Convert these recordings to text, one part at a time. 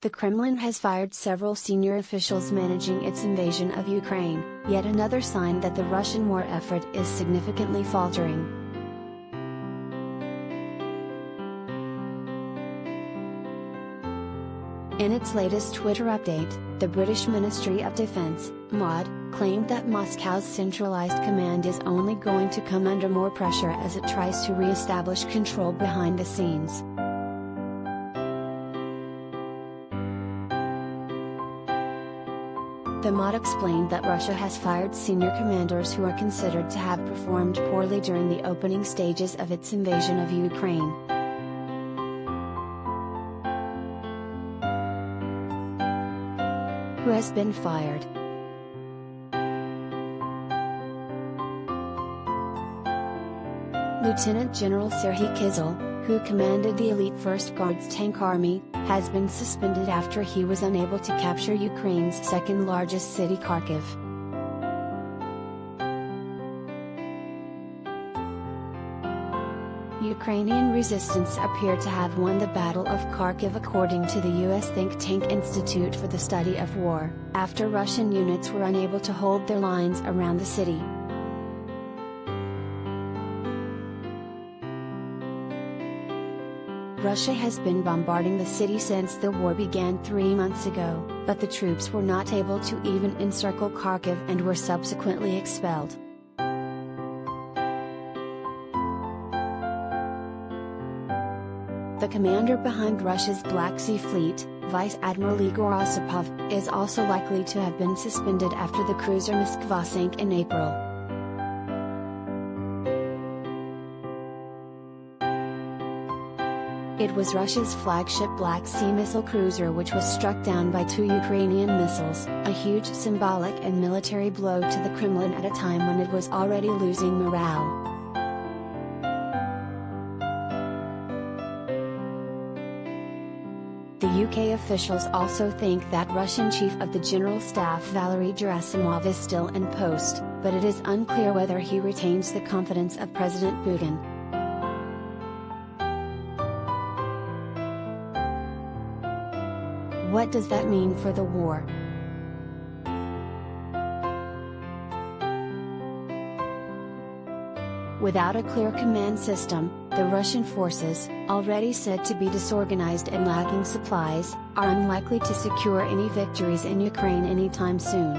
The Kremlin has fired several senior officials managing its invasion of Ukraine, yet another sign that the Russian war effort is significantly faltering. In its latest Twitter update, the British Ministry of Defence, MOD, claimed that Moscow's centralized command is only going to come under more pressure as it tries to re-establish control behind the scenes. The MOD explained that Russia has fired senior commanders who are considered to have performed poorly during the opening stages of its invasion of Ukraine. Who has been fired? Lieutenant General Serhiy Kizil, who commanded the elite 1st Guards Tank Army, has been suspended after he was unable to capture Ukraine's second-largest city, Kharkiv. Ukrainian resistance appear to have won the Battle of Kharkiv according to the U.S. think tank Institute for the Study of War, after Russian units were unable to hold their lines around the city. Russia has been bombarding the city since the war began 3 months ago, but the troops were not able to even encircle Kharkiv and were subsequently expelled. The commander behind Russia's Black Sea Fleet, Vice Admiral Igor Osipov, is also likely to have been suspended after the cruiser Moskva sank in April. It was Russia's flagship Black Sea missile cruiser which was struck down by 2 Ukrainian missiles, a huge symbolic and military blow to the Kremlin at a time when it was already losing morale. The UK officials also think that Russian Chief of the General Staff Valery Gerasimov is still in post, but it is unclear whether he retains the confidence of President Putin. What does that mean for the war? Without a clear command system, the Russian forces, already said to be disorganized and lacking supplies, are unlikely to secure any victories in Ukraine anytime soon.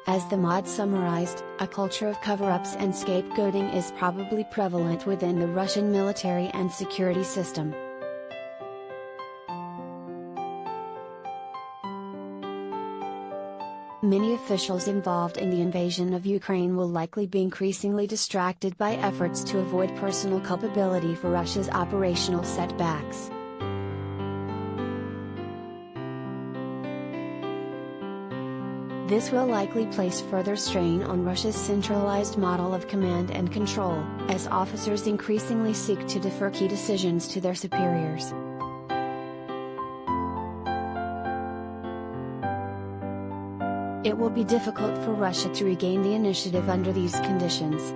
As the MOD summarized, a culture of cover-ups and scapegoating is probably prevalent within the Russian military and security system. Many officials involved in the invasion of Ukraine will likely be increasingly distracted by efforts to avoid personal culpability for Russia's operational setbacks. This will likely place further strain on Russia's centralized model of command and control, as officers increasingly seek to defer key decisions to their superiors. It will be difficult for Russia to regain the initiative under these conditions.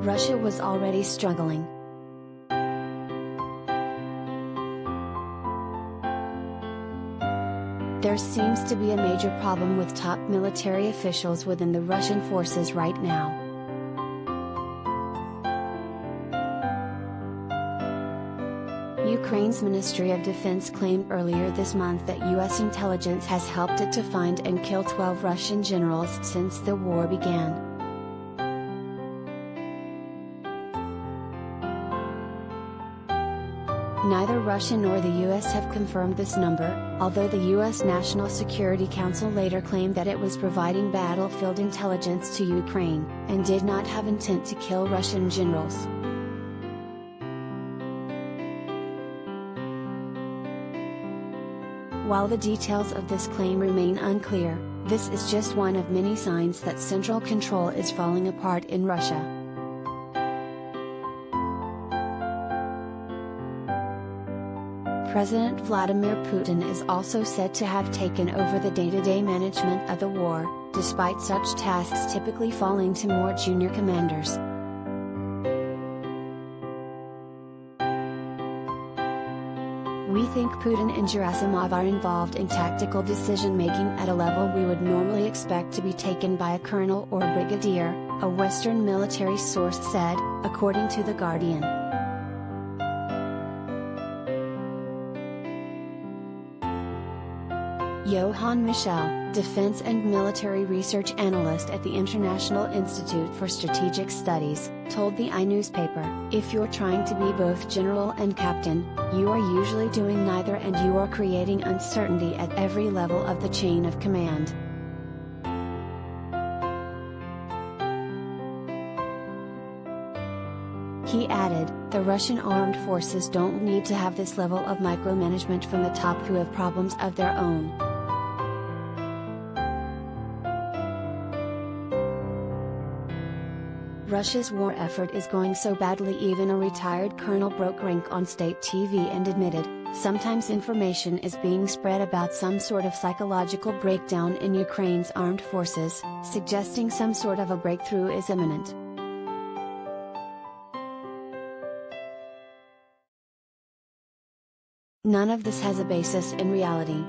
Russia was already struggling. There seems to be a major problem with top military officials within the Russian forces right now. Ukraine's Ministry of Defense claimed earlier this month that U.S. intelligence has helped it to find and kill 12 Russian generals since the war began. Neither Russia nor the U.S. have confirmed this number, although the U.S. National Security Council later claimed that it was providing battlefield intelligence to Ukraine, and did not have intent to kill Russian generals. While the details of this claim remain unclear, this is just one of many signs that central control is falling apart in Russia. President Vladimir Putin is also said to have taken over the day-to-day management of the war, despite such tasks typically falling to more junior commanders. We think Putin and Gerasimov are involved in tactical decision-making at a level we would normally expect to be taken by a colonel or a brigadier, a Western military source said, according to The Guardian. Johann Michel, defense and military research analyst at the International Institute for Strategic Studies, told the newspaper, "If you're trying to be both general and captain, you are usually doing neither and you are creating uncertainty at every level of the chain of command." He added, "The Russian armed forces don't need to have this level of micromanagement from the top who have problems of their own." Russia's war effort is going so badly even a retired colonel broke rank on state TV and admitted, sometimes information is being spread about some sort of psychological breakdown in Ukraine's armed forces, suggesting some sort of a breakthrough is imminent. None of this has a basis in reality.